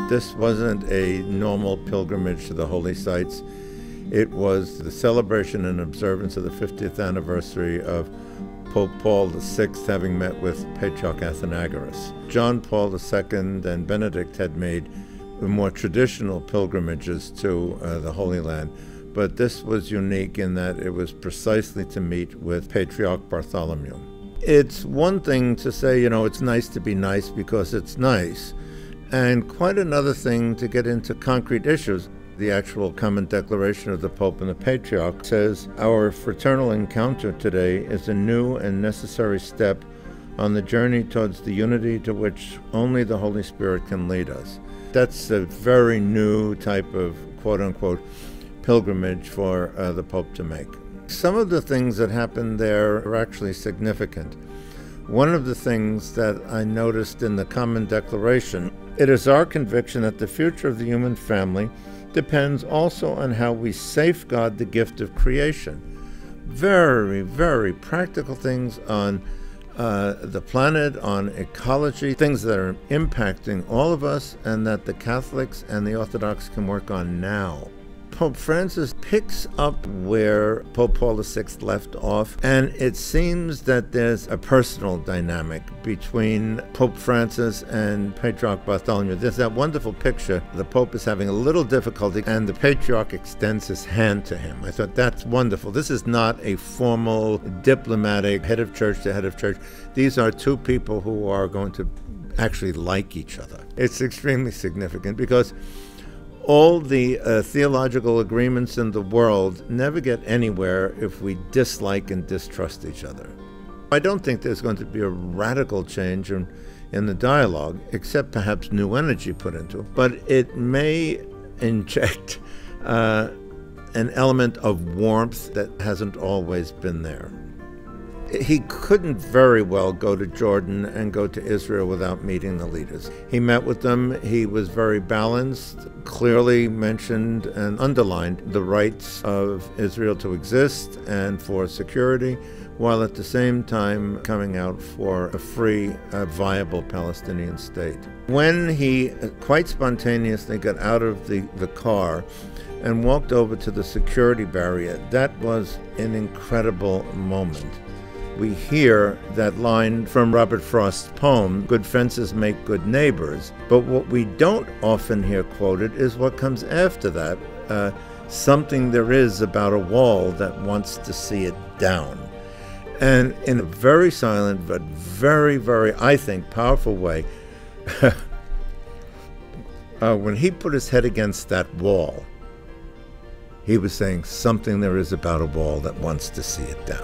This wasn't a normal pilgrimage to the holy sites. It was the celebration and observance of the 50th anniversary of Pope Paul VI having met with Patriarch Athenagoras. John Paul II and Benedict had made more traditional pilgrimages to the Holy Land, but this was unique in that it was precisely to meet with Patriarch Bartholomew. It's one thing to say, it's nice to be nice because it's nice, and quite another thing to get into concrete issues. The actual common declaration of the Pope and the Patriarch says, "Our fraternal encounter today is a new and necessary step on the journey towards the unity to which only the Holy Spirit can lead us." That's a very new type of quote-unquote pilgrimage for the Pope to make. Some of the things that happened there are actually significant. One of the things that I noticed in the common declaration, it is our conviction that the future of the human family depends also on how we safeguard the gift of creation. Very, very practical things on the planet, on ecology, things that are impacting all of us and that the Catholics and the Orthodox can work on now. Pope Francis picks up where Pope Paul VI left off, and it seems that there's a personal dynamic between Pope Francis and Patriarch Bartholomew. There's that wonderful picture. The Pope is having a little difficulty, and the Patriarch extends his hand to him. I thought, that's wonderful. This is not a formal, diplomatic, head of church to head of church. These are two people who are going to actually like each other. It's extremely significant because all the theological agreements in the world never get anywhere if we dislike and distrust each other. I don't think there's going to be a radical change in the dialogue, except perhaps new energy put into it. But it may inject an element of warmth that hasn't always been there. He couldn't very well go to Jordan and go to Israel without meeting the leaders. He met with them. He was very balanced, clearly mentioned and underlined the rights of Israel to exist and for security, while at the same time coming out for a free, viable Palestinian state. When he quite spontaneously got out of the car and walked over to the security barrier, that was an incredible moment. We hear that line from Robert Frost's poem, "Good fences make good neighbors," but what we don't often hear quoted is what comes after that. Something there is about a wall that wants to see it down. And in a very silent but very, very, I think, powerful way, when he put his head against that wall, he was saying something there is about a wall that wants to see it down.